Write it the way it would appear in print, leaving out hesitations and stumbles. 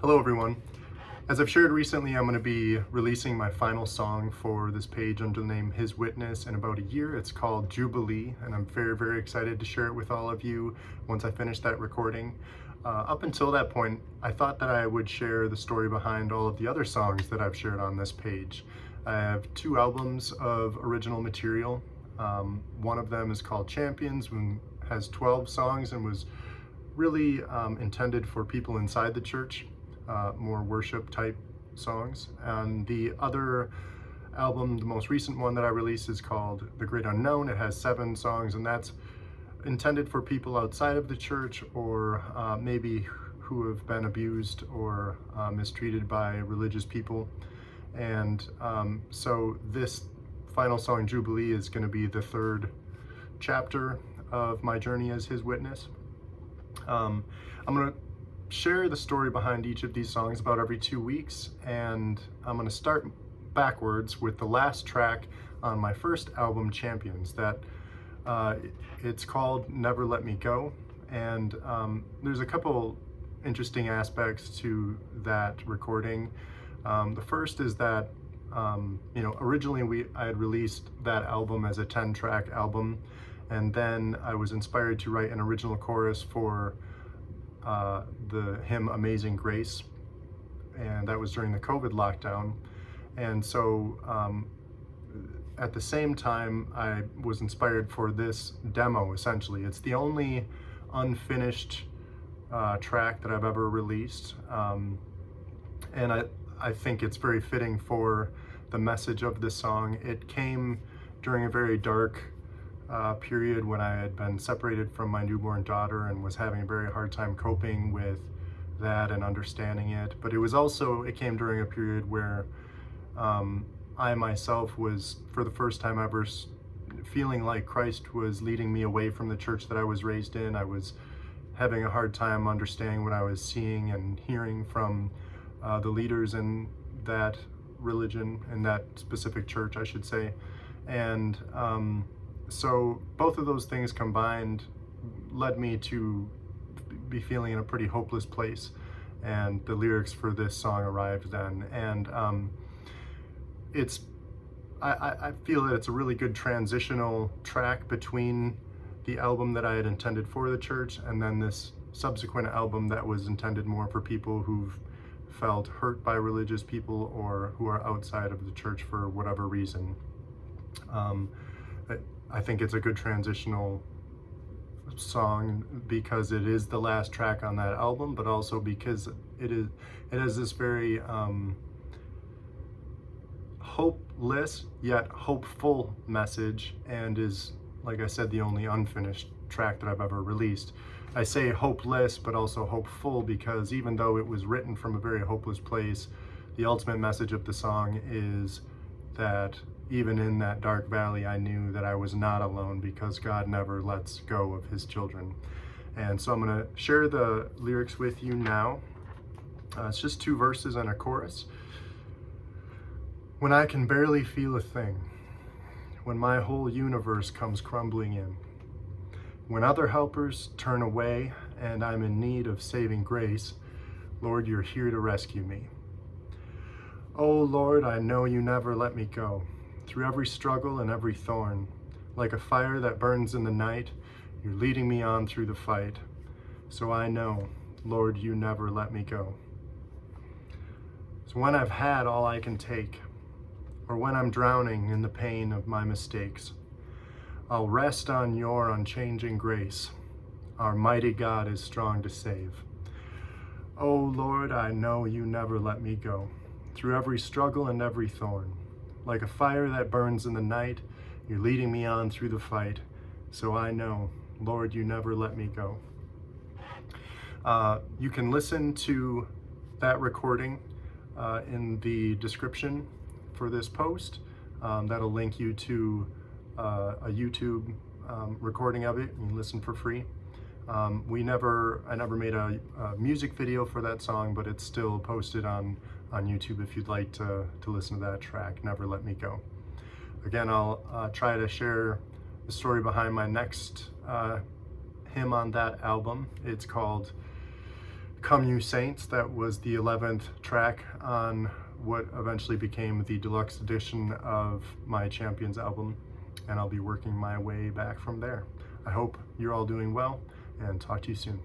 Hello everyone. As I've shared recently, I'm going to be releasing my final song for this page under the name His Witness in about a year. It's called Jubilee, and I'm very excited to share it with all of you once I finish that recording. Up until that point, I thought that I would share the story behind all of the other songs that I've shared on this page. I have 2 albums of original material. One of them is called Champions, and has 12 songs and was really intended for people inside the church. More worship type songs. And the other album, the most recent one that I released, is called The Great Unknown. It has 7 songs, and that's intended for people outside of the church, or maybe who have been abused or mistreated by religious people. And so this final song, Jubilee, is going to be the 3rd chapter of my journey as His Witness. I'm going to share the story behind each of these songs about every 2 weeks, and I'm going to start backwards with the last track on my first album, Champions. That it's called Never Let Me Go, and there's a couple interesting aspects to that recording. The first is that originally I had released that album as a 10-track album, and then I was inspired to write an original chorus for the hymn Amazing Grace, and that was during the COVID lockdown. And so at the same time, I was inspired for this demo. Essentially, it's the only unfinished track that I've ever released, and I think it's very fitting for the message of this song. It came during a very dark period when I had been separated from my newborn daughter and was having a very hard time coping with that and understanding it. But it came during a period where I myself was, for the first time ever, feeling like Christ was leading me away from the church that I was raised in. I was having a hard time understanding what I was seeing and hearing from the leaders in that religion, in that specific church, I should say. And so both of those things combined led me to be feeling in a pretty hopeless place, and the lyrics for this song arrived then. And I feel that it's a really good transitional track between the album that I had intended for the church and then this subsequent album that was intended more for people who've felt hurt by religious people or who are outside of the church for whatever reason. I think it's a good transitional song because it is the last track on that album, but also because it has this very hopeless yet hopeful message, and is, like I said, the only unfinished track that I've ever released. I say hopeless but also hopeful because even though it was written from a very hopeless place, the ultimate message of the song is that even in that dark valley, I knew that I was not alone because God never lets go of His children. And so I'm going to share the lyrics with you now. It's just 2 verses and a chorus. When I can barely feel a thing, when my whole universe comes crumbling in, when other helpers turn away and I'm in need of saving grace, Lord, you're here to rescue me. Oh Lord, I know you never let me go. Through every struggle and every thorn, like a fire that burns in the night, you're leading me on through the fight. So I know, Lord, you never let me go. So when I've had all I can take, or when I'm drowning in the pain of my mistakes, I'll rest on your unchanging grace. Our mighty God is strong to save. Oh Lord, I know you never let me go. Through every struggle and every thorn, like a fire that burns in the night, you're leading me on through the fight. So I know, Lord, you never let me go. You can listen to that recording in the description for this post. That'll link you to a YouTube recording of it. You can listen for free. I never made a music video for that song, but it's still posted on YouTube if you'd like to listen to that track, Never Let Me Go. Again, I'll try to share the story behind my next hymn on that album. It's called Come You Saints. That was the 11th track on what eventually became the deluxe edition of my Champions album, and I'll be working my way back from there. I hope you're all doing well, and talk to you soon.